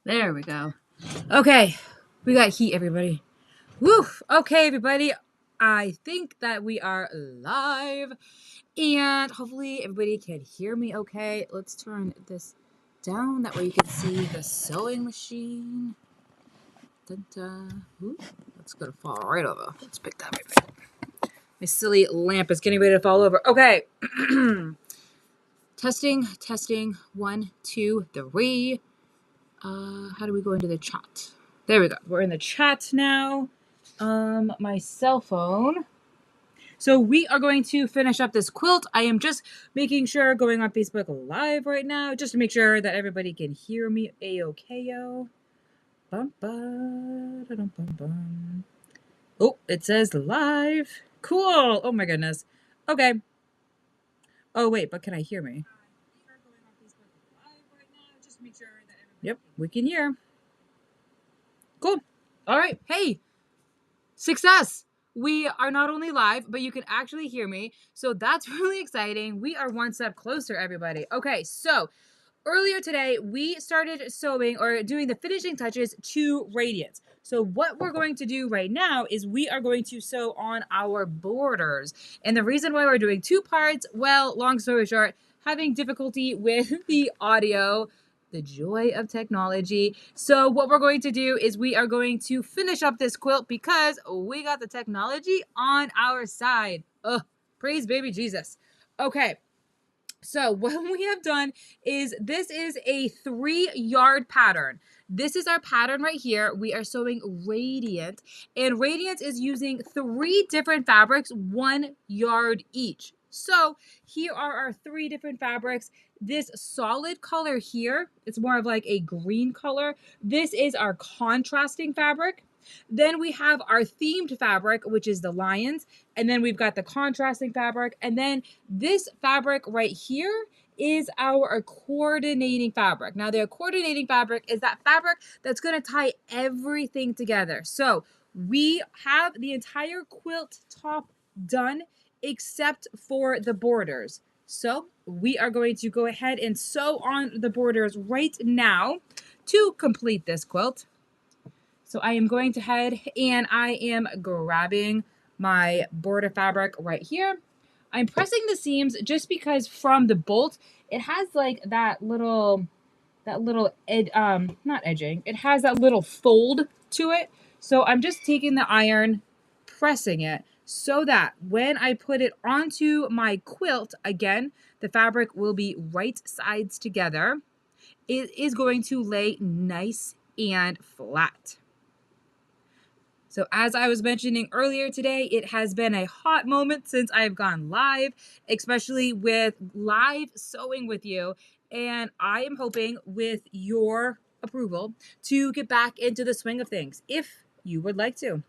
There we go. Okay, we got heat, everybody. Woo! Okay, everybody. I think that we are live, and hopefully everybody can hear me okay. Let's turn this down, that way you can see the sewing machine. Dun, dun. Ooh, that's gonna fall right over. Let's pick that right back. My silly lamp is getting ready to fall over. Okay. Testing. 1, 2, 3. How do we go into the chat? There we go. We're in the chat now. My cell phone. So we are going to finish up this quilt. I am just making sure, going on Facebook Live right now, just to make sure that everybody can hear me a-okay-yo. Bum, ba, da, dum, bum, bum. Oh, it says live. Cool. Oh my goodness. Okay. Oh wait, but can I hear me? Yep, we can hear. Cool. All right. Hey, success. We are not only live, but you can actually hear me. So that's really exciting. We are one step closer, everybody. Okay, so earlier today, we started sewing or doing the finishing touches to Radiance. So what we're going to do right now is we are going to sew on our borders. And the reason why we're doing 2 parts, well, long story short, having difficulty with the audio, the joy of technology. So what we're going to do is we are going to finish up this quilt because we got the technology on our side. Ugh, praise baby Jesus. Okay. So what we have done is this is a 3-yard pattern. This is our pattern right here. We are sewing Radiant, and Radiant is using 3 different fabrics, 1 yard each. So here are our 3 different fabrics. This solid color here, it's more of like a green color. This is our contrasting fabric. Then we have our themed fabric, which is the lions. And then we've got the contrasting fabric. And then this fabric right here is our coordinating fabric. Now, the coordinating fabric is that fabric that's going to tie everything together. So we have the entire quilt top done except for the borders. So we are going to go ahead and sew on the borders right now to complete this quilt. So I am going to head and I am grabbing my border fabric right here. I'm pressing the seams just because from the bolt, it has like that little not edging. It has that little fold to it. So I'm just taking the iron, pressing it so that when I put it onto my quilt, again, the fabric will be right sides together. It is going to lay nice and flat. So as I was mentioning earlier today, it has been a hot moment since I've gone live, especially with live sewing with you. And I am hoping with your approval to get back into the swing of things, if you would like to.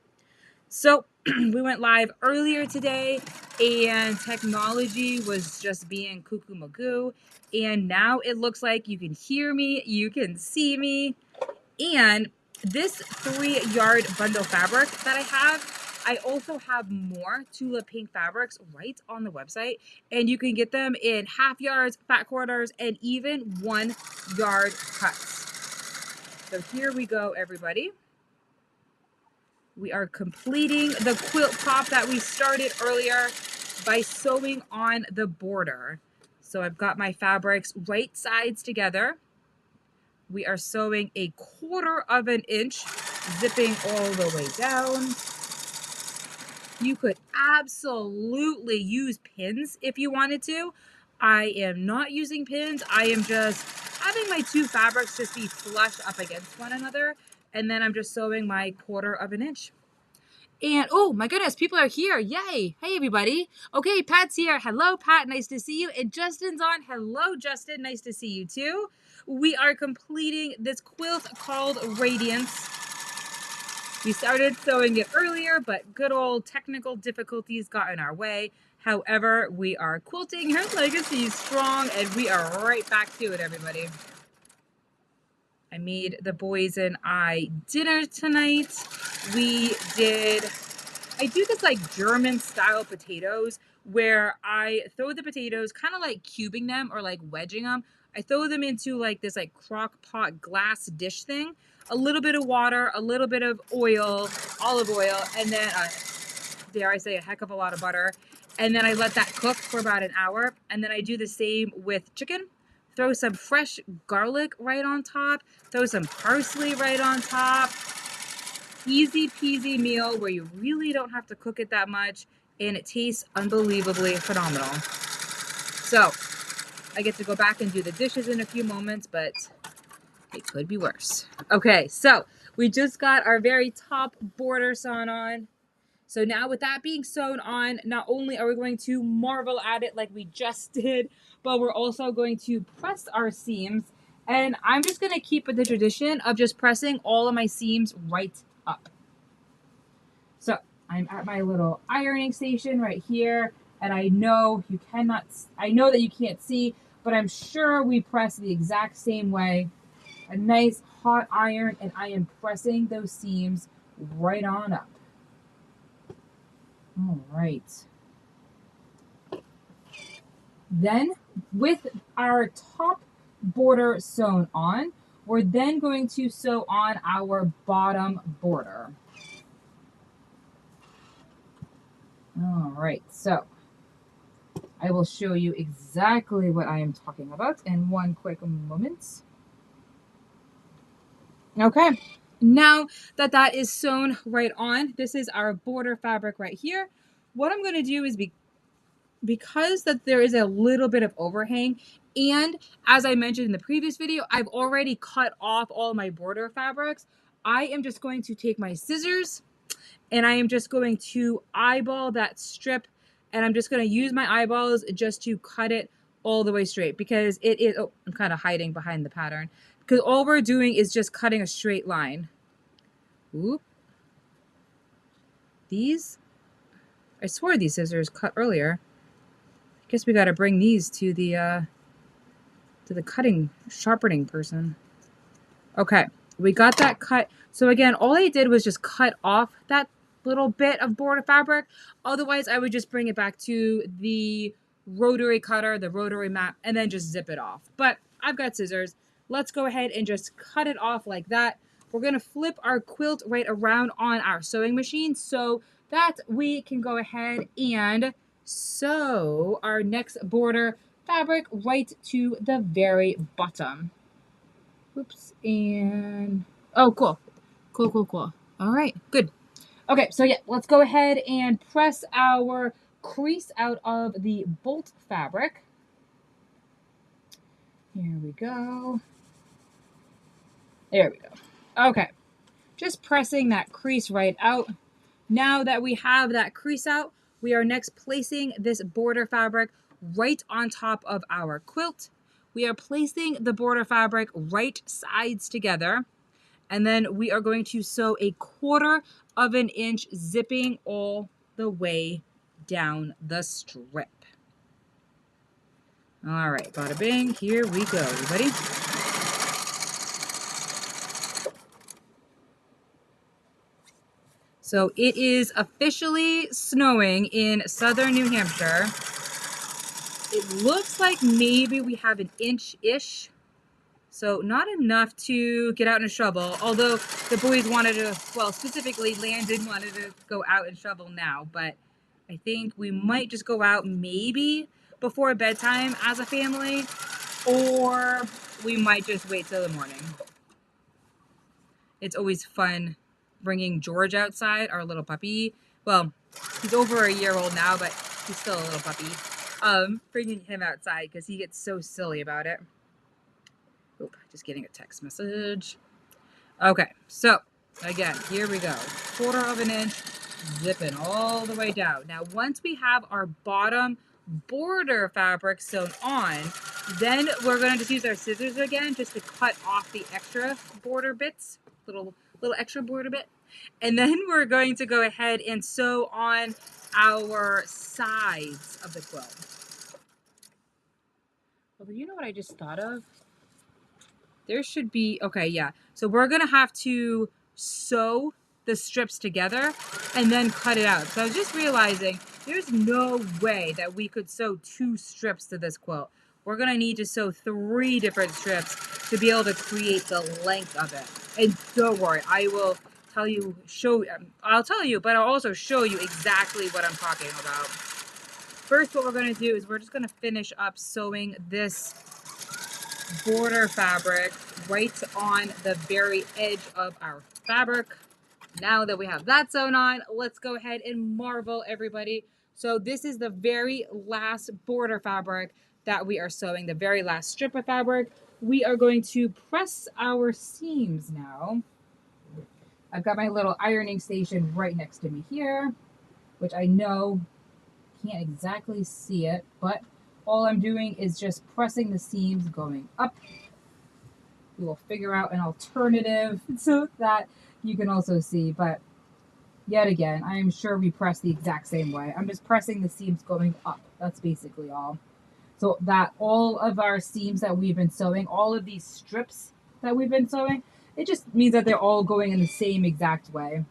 So we went live earlier today and technology was just being cuckoo magoo. And now it looks like you can hear me, you can see me, and this 3-yard bundle fabric that I have, I also have more Tula Pink fabrics right on the website, and you can get them in half yards, fat quarters, and even 1 yard cuts. So here we go, everybody. We are completing the quilt top that we started earlier by sewing on the border. So I've got my fabrics right sides together. We are sewing 1/4 inch, zipping all the way down. You could absolutely use pins if you wanted to. I am not using pins. I am just having my 2 fabrics just be flush up against one another. And then I'm just sewing my 1/4 inch. And oh my goodness, people are here. Yay. Hey, everybody. Okay, Pat's here. Hello, Pat. Nice to see you. And Justin's on. Hello, Justin. Nice to see you too. We are completing this quilt called Radiance. We started sewing it earlier, but good old technical difficulties got in our way. However, we are quilting her legacy strong, and we are right back to it, everybody. I made the boys and I dinner tonight. I do this like German style potatoes where I throw the potatoes, kind of like cubing them or like wedging them. I throw them into like this like crock pot glass dish thing, a little bit of water, a little bit of oil, olive oil, and then dare I say a heck of a lot of butter. And then I let that cook for about an hour. And then I do the same with chicken. Throw some fresh garlic right on top. Throw some parsley right on top. Easy peasy meal where you really don't have to cook it that much. And it tastes unbelievably phenomenal. So I get to go back and do the dishes in a few moments, but it could be worse. Okay, so we just got our very top border sewn on. So now with that being sewn on, not only are we going to marvel at it like we just did, but we're also going to press our seams. And I'm just going to keep with the tradition of just pressing all of my seams right up. So I'm at my little ironing station right here. And I know that you can't see, but I'm sure we press the exact same way. A nice hot iron, and I am pressing those seams right on up. All right. Then with our top border sewn on, we're then going to sew on our bottom border. All right, so I will show you exactly what I am talking about in one quick moment. Okay, now that is sewn right on, this is our border fabric right here. What I'm going to do is because that there is a little bit of overhang, and as I mentioned in the previous video, I've already cut off all my border fabrics. I am just going to take my scissors and I am just going to eyeball that strip, and I'm just going to use my eyeballs just to cut it all the way straight, because it is, oh, I'm kind of hiding behind the pattern, because all we're doing is just cutting a straight line. Oop. I swore these scissors cut earlier. I guess we got to bring these to the cutting, sharpening person. Okay, we got that cut. So again, all I did was just cut off that little bit of border fabric. Otherwise, I would just bring it back to the rotary cutter, the rotary mat, and then just zip it off. But I've got scissors. Let's go ahead and just cut it off like that. We're going to flip our quilt right around on our sewing machine so that we can go ahead and sew our next border fabric right to the very bottom. Oops, and oh, cool. All right, good. Okay, so yeah, let's go ahead and press our crease out of the bolt fabric. Here we go. There we go. Okay, just pressing that crease right out. Now that we have that crease out, we are next placing this border fabric right on top of our quilt. We are placing the border fabric right sides together. And then we are going to sew a 1/4 of an inch, zipping all the way down the strip. All right, bada bing, here we go. You ready? So it is officially snowing in southern New Hampshire. It looks like maybe we have an inch-ish. So not enough to get out and shovel, although the boys wanted to, well, specifically Landon wanted to go out and shovel now, but I think we might just go out maybe before bedtime as a family, or we might just wait till the morning. It's always fun bringing George outside, our little puppy. Well, he's over a year old now, but he's still a little puppy. Bringing him outside because he gets so silly about it. Oop, just getting a text message. Okay, so again, here we go. 1/4 of an inch, zipping all the way down. Now, once we have our bottom border fabric sewn on, then we're going to just use our scissors again just to cut off the extra border bits, little extra border bit. And then we're going to go ahead and sew on our sides of the quilt. Well, you know what I just thought of? There should be, okay, yeah. So we're going to have to sew the strips together and then cut it out. So I was just realizing there's no way that we could sew 2 strips to this quilt. We're gonna need to sew 3 different strips to be able to create the length of it. And don't worry, I will tell you, I'll tell you, but I'll also show you exactly what I'm talking about. First, what we're gonna do is we're just gonna finish up sewing this border fabric right on the very edge of our fabric. Now that we have that sewn on, let's go ahead and marvel, everybody. So this is the very last border fabric that we are sewing, the very last strip of fabric. We are going to press our seams now. I've got my little ironing station right next to me here, which I know can't exactly see it, but all I'm doing is just pressing the seams going up. We will figure out an alternative so that you can also see, but yet again, I am sure we press the exact same way. I'm just pressing the seams going up. That's basically all. So that all of our seams that we've been sewing, all of these strips that we've been sewing, it just means that they're all going in the same exact way.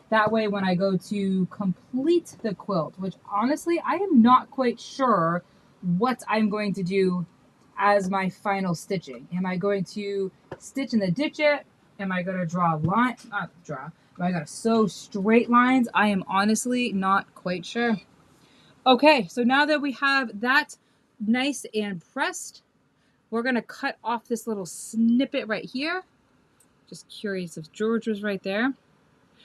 That way, when I go to complete the quilt, which honestly, I am not quite sure what I'm going to do as my final stitching. Am I going to stitch in the ditch it? Am I going to draw a line? Not draw. Am I going to sew straight lines? I am honestly not quite sure. Okay, so now that we have that nice and pressed, we're going to cut off this little snippet right here. Just curious if George was right there.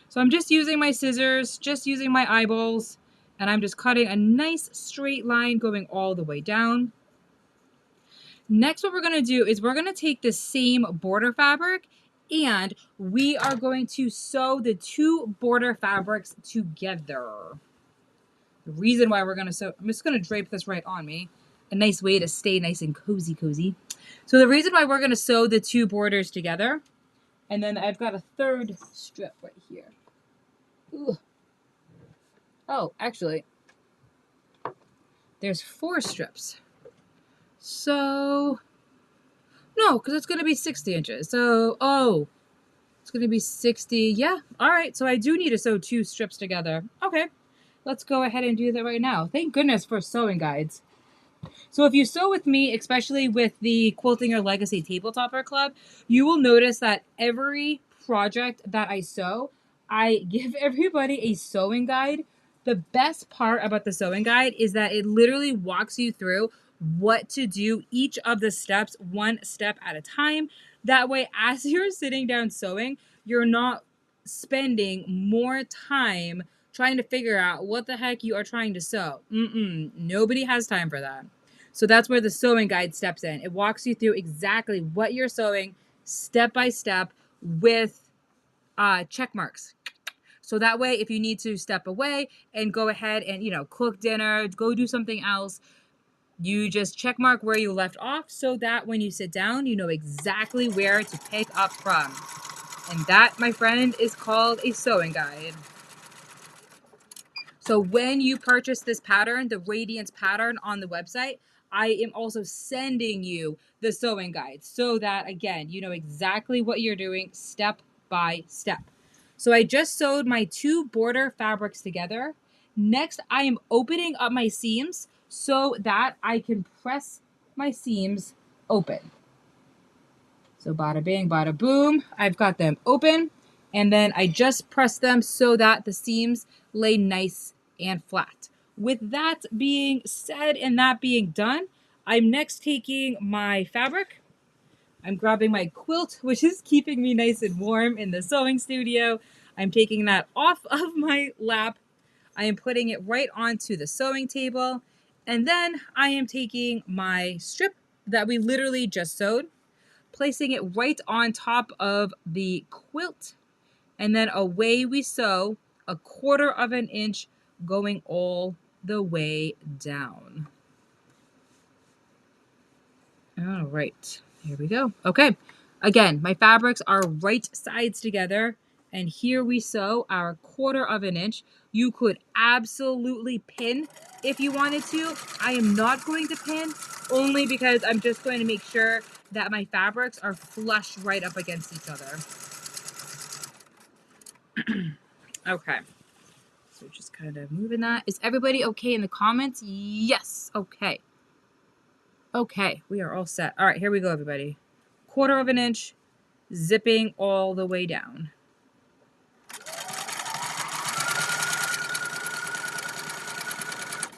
So I'm just using my scissors, just using my eyeballs, and I'm just cutting a nice straight line going all the way down. Next, what we're going to do is we're going to take the same border fabric and we are going to sew the 2 border fabrics together. The reason why we're going to sew, I'm just going to drape this right on me. A nice way to stay nice and cozy. So the reason why we're going to sew the 2 borders together, and then I've got a 3rd strip right here. Ooh. Oh, actually, there's 4 strips. So, no, because it's going to be 60 inches. So, oh, it's going to be 60. Yeah, all right. So I do need to sew 2 strips together. Okay, let's go ahead and do that right now. Thank goodness for sewing guides. So if you sew with me, especially with the Quilting Your Legacy Tabletopper Club, you will notice that every project that I sew, I give everybody a sewing guide. The best part about the sewing guide is that it literally walks you through what to do, each of the steps, 1 step at a time. That way, as you're sitting down sewing, you're not spending more time trying to figure out what the heck you are trying to sew. Nobody has time for that. So that's where the sewing guide steps in. It walks you through exactly what you're sewing step by step with check marks. So that way, if you need to step away and go ahead and, cook dinner, go do something else, you just check mark where you left off so that when you sit down, you know exactly where to pick up from. And that, my friend, is called a sewing guide. So when you purchase this pattern, the Radiance pattern on the website, I am also sending you the sewing guide so that, again, you know exactly what you're doing step by step. So I just sewed my 2 border fabrics together. Next, I am opening up my seams so that I can press my seams open. So bada bing, bada boom, I've got them open. And then I just press them so that the seams lay nice and flat. With that being said and that being done, I'm next taking my fabric. I'm grabbing my quilt, which is keeping me nice and warm in the sewing studio. I'm taking that off of my lap. I am putting it right onto the sewing table. And then I am taking my strip that we literally just sewed, placing it right on top of the quilt. And then away we sew 1/4 of an inch going all the way down. All right, here we go. Okay, again, my fabrics are right sides together, and here we sew our 1/4 of an inch. You could absolutely pin if you wanted to. I am not going to pin, only because I'm just going to make sure that my fabrics are flush right up against each other. Okay. So just kind of moving that. Is everybody okay in the comments? Yes. Okay. Okay. We are all set. All right. Here we go, everybody. 1/4 of an inch, zipping all the way down.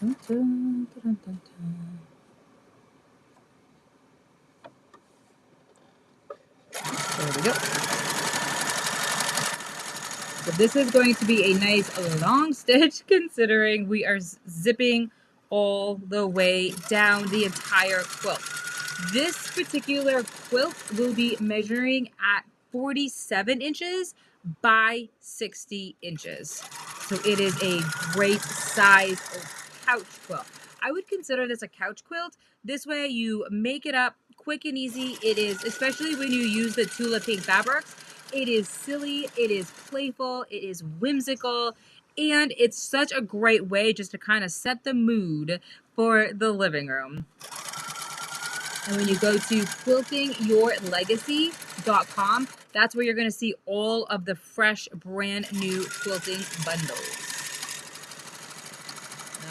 Dun, dun, dun, dun, dun. There we go. So this is going to be a nice long stitch considering we are zipping all the way down the entire quilt. This particular quilt will be measuring at 47 inches by 60 inches. So it is a great size couch quilt. I would consider this a couch quilt. This way you make it up quick and easy. It is, especially when you use the Tula Pink fabrics, it is silly, it is playful, it is whimsical, and it's such a great way just to kind of set the mood for the living room. And when you go to quiltingyourlegacy.com, that's where you're going to see all of the fresh, brand new quilting bundles.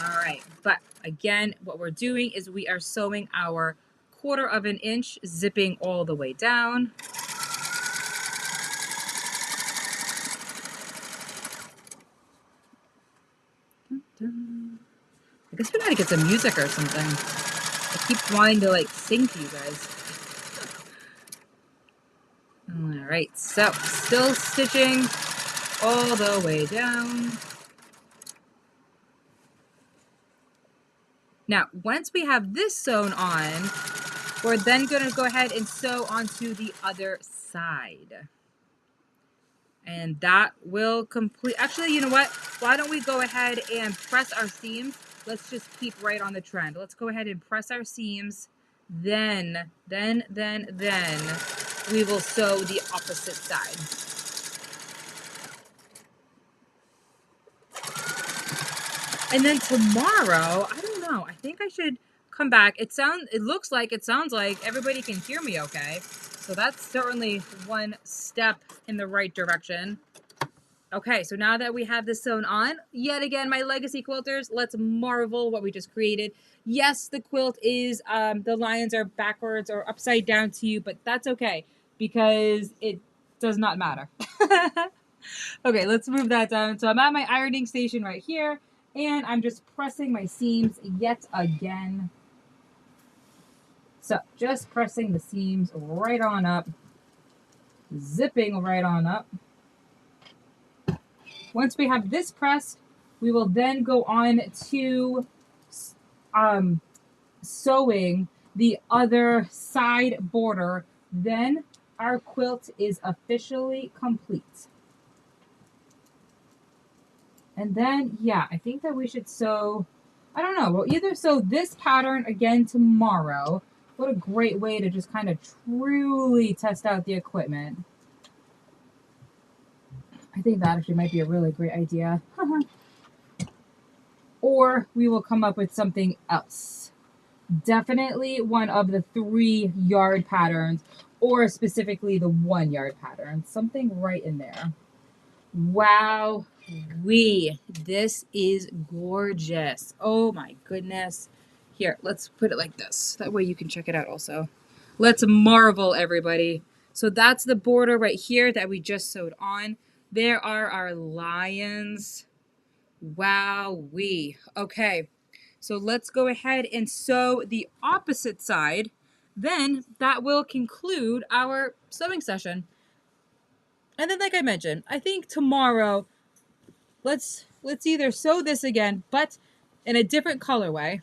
All right, but again, what we're doing is we are sewing our 1/4 of an inch, zipping all the way down. I guess we gotta get some music or something. I keep wanting to like sing to you guys. All right, so still stitching all the way down. Now, once we have this sewn on, we're then gonna go ahead and sew onto the other side. And that will complete, actually, you know what? Why don't we go ahead and press our seams? Let's just keep right on the trend. Let's go ahead and press our seams. Then we will sew the opposite side. And then tomorrow, I don't know, I think I should come back. It sounds like everybody can hear me okay. So that's certainly one step in the right direction. Okay, so now that we have this sewn on, yet again, my legacy quilters, let's marvel what we just created. Yes, the quilt is, the lines are backwards or upside down to you, but that's okay because it does not matter. Okay, let's move that down. So I'm at my ironing station right here, and I'm just pressing my seams yet again. So just pressing the seams right on up, zipping right on up. Once we have this pressed, we will then go on to sewing the other side border. Then our quilt is officially complete. And then, yeah, I think that we should sew, I don't know, we'll either sew this pattern again tomorrow. What a great way to just kind of truly test out the equipment. I think that actually might be a really great idea. Or we will come up with something else. Definitely one of the 3 yard patterns, or specifically the 1 yard pattern. Something right in there. Wow. This is gorgeous. Oh my goodness. Here, let's put it like this. That way you can check it out also. Let's marvel, everybody. So that's the border right here that we just sewed on. There are our lions. Wowee. Okay, so let's go ahead and sew the opposite side. Then that will conclude our sewing session. And then, like I mentioned, I think tomorrow, let's either sew this again, but in a different colorway,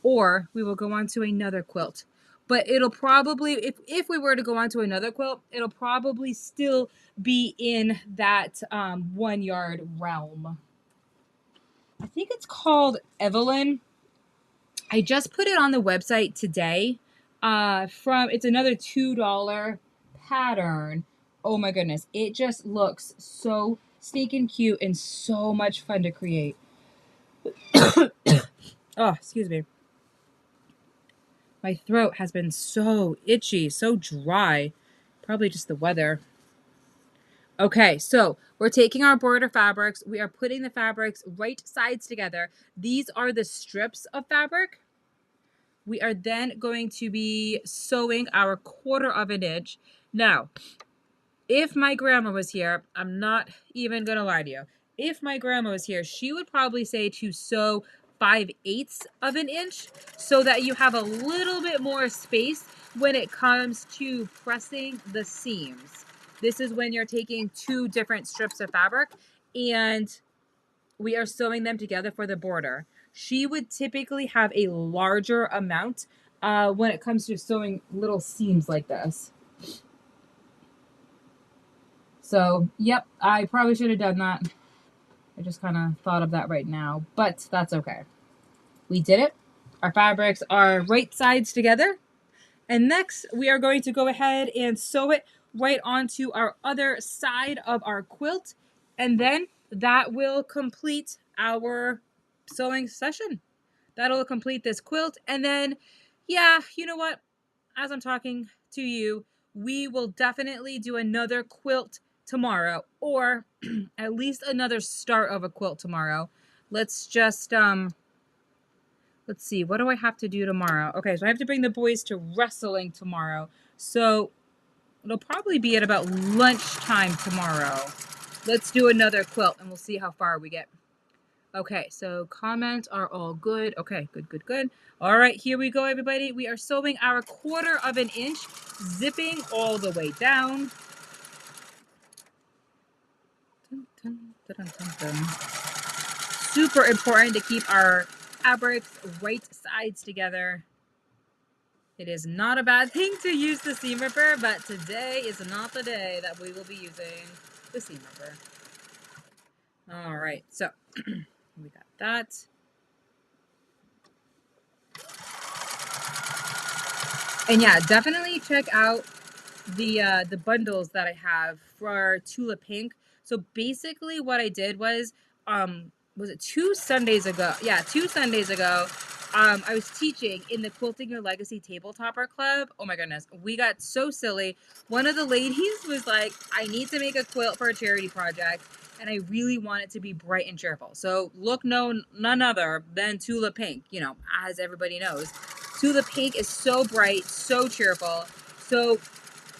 or we will go on to another quilt. But it'll probably, if we were to go on to another quilt, it'll probably still be in that 1 yard realm. I think it's called Evelyn. I just put it on the website today. It's another $2 pattern. Oh my goodness, it just looks so stinking cute and so much fun to create. Oh, excuse me. My throat has been so itchy, so dry. Probably just the weather. Okay, so we're taking our border fabrics. We are putting the fabrics right sides together. These are the strips of fabric. We are then going to be sewing our 1/4 of an inch. Now, if my grandma was here, I'm not even gonna lie to you. If my grandma was here, she would probably say to sew 5/8 of an inch so that you have a little bit more space when it comes to pressing the seams. This is when you're taking 2 different strips of fabric and we are sewing them together for the border. She would typically have a larger amount when it comes to sewing little seams like this. So, yep, I probably should have done that. I just kind of thought of that right now, but that's okay. We did it. Our fabrics are right sides together. And next, we are going to go ahead and sew it right onto our other side of our quilt. And then that will complete our sewing session. That'll complete this quilt. And then, yeah, you know what? As I'm talking to you, we will definitely do another quilt tomorrow, or at least another start of a quilt tomorrow. Let's just let's see, what do I have to do tomorrow? Okay, so I have to bring the boys to wrestling tomorrow. So it'll probably be at about lunchtime tomorrow. Let's do another quilt and we'll see how far we get. Okay, so comments are all good. Okay, good, good, good. All right, here we go, everybody. We are sewing our 1/4 of an inch, zipping all the way down. Dun, dun, dun, dun, dun. Super important to keep our fabrics right sides together. It is not a bad thing to use the seam ripper, but today is not the day that we will be using the seam ripper. All right, so we got that. And yeah, definitely check out the bundles that I have for Tula Pink. So basically what I did was it 2 Sundays ago? Yeah, 2 Sundays ago. I was teaching in the Quilting Your Legacy Tabletopper Club. Oh my goodness, we got so silly. One of the ladies was like, I need to make a quilt for a charity project, and I really want it to be bright and cheerful. So look none other than Tula Pink, you know, as everybody knows. Tula Pink is so bright, so cheerful. So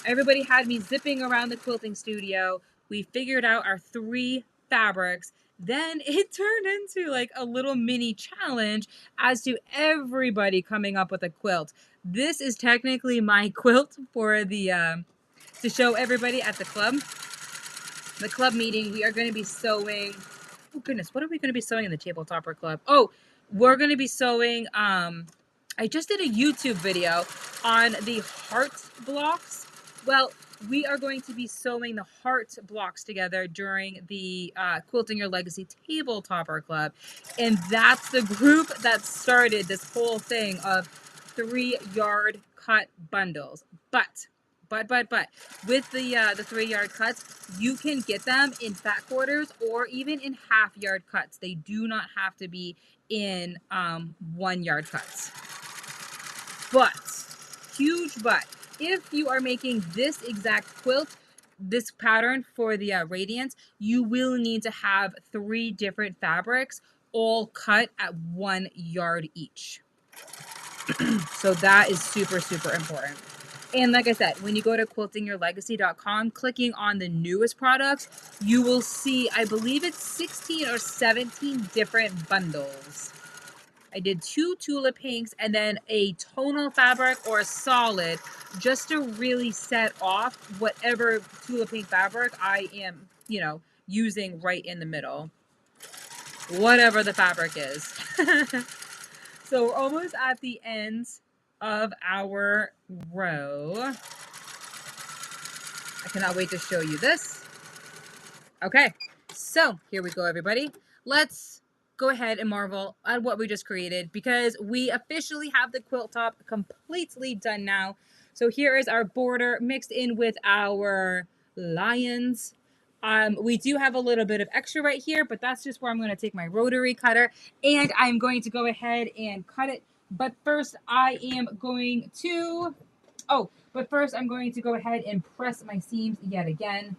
everybody had me zipping around the quilting studio. We figured out our 3 fabrics. Then it turned into like a little mini challenge as to everybody coming up with a quilt. This is technically my quilt for the to show everybody at the club meeting. We are going to be sewing. Oh goodness, what are we going to be sewing in the Tabletopper Club? Oh, we're going to be sewing. I just did a YouTube video on the heart blocks. Well, we are going to be sewing the heart blocks together during the Quilting Your Legacy Tabletopper Club. And that's the group that started this whole thing of 3-yard cut bundles. But with the 3-yard cuts, you can get them in fat quarters or even in half-yard cuts. They do not have to be in 1-yard cuts. But, huge but, if you are making this exact quilt, this pattern for the Radiance, you will need to have 3 different fabrics all cut at 1 yard each. So that is super, super important. And like I said, when you go to quiltingyourlegacy.com, clicking on the newest products, you will see, I believe it's 16 or 17 different bundles. I did 2 Tula Pinks and then a tonal fabric or a solid just to really set off whatever Tula Pink fabric I am, you know, using right in the middle. Whatever the fabric is. So we're almost at the end of our row. I cannot wait to show you this. Okay, so here we go, everybody. Let's go ahead and marvel at what we just created because we officially have the quilt top completely done now. So here is our border mixed in with our lions. We do have a little bit of extra right here, but that's just where I'm going to take my rotary cutter and I'm going to go ahead and cut it. But first I am going to, but first I'm going to go ahead and press my seams yet again.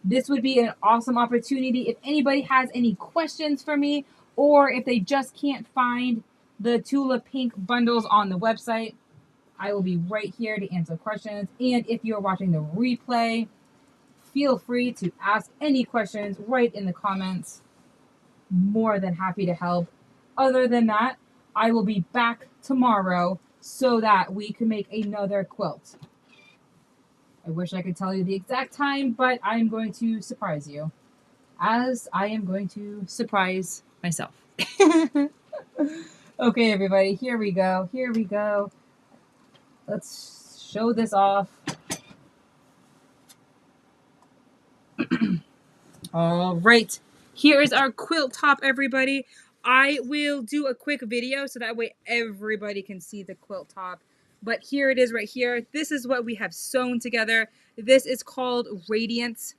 This would be an awesome opportunity if anybody has any questions for me, or if they just can't find the Tula Pink bundles on the website. I will be right here to answer questions. And if you're watching the replay, feel free to ask any questions right in the comments. More than happy to help. Other than that, I will be back tomorrow so that we can make another quilt. I wish I could tell you the exact time, but I'm going to surprise you, as I am going to surprise myself. Okay, everybody, here we go. Here we go. Let's show this off. All right. Here is our quilt top, everybody. I will do a quick video so that way everybody can see the quilt top. But here it is right here. This is what we have sewn together. This is called Radiance.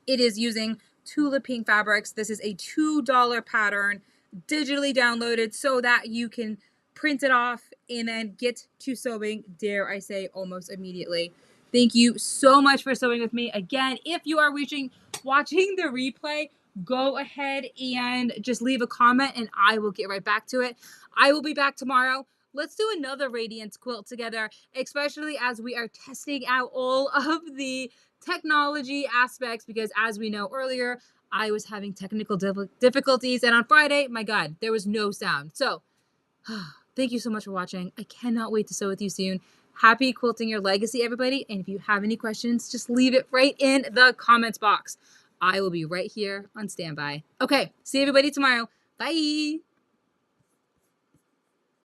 It is using Tula Pink fabrics. This is a $2 pattern, digitally downloaded so that you can print it off and then get to sewing, dare I say, almost immediately. Thank you so much for sewing with me. Again, if you are watching the replay, go ahead and just leave a comment and I will get right back to it. I will be back tomorrow. Let's do another Radiance quilt together, especially as we are testing out all of the technology aspects, because as we know earlier, I was having technical difficulties, and on Friday, my God, there was no sound. So thank you so much for watching. I cannot wait to sew with you soon. Happy quilting your legacy, everybody. And if you have any questions, just leave it right in the comments box. I will be right here on standby. Okay, see everybody tomorrow. Bye.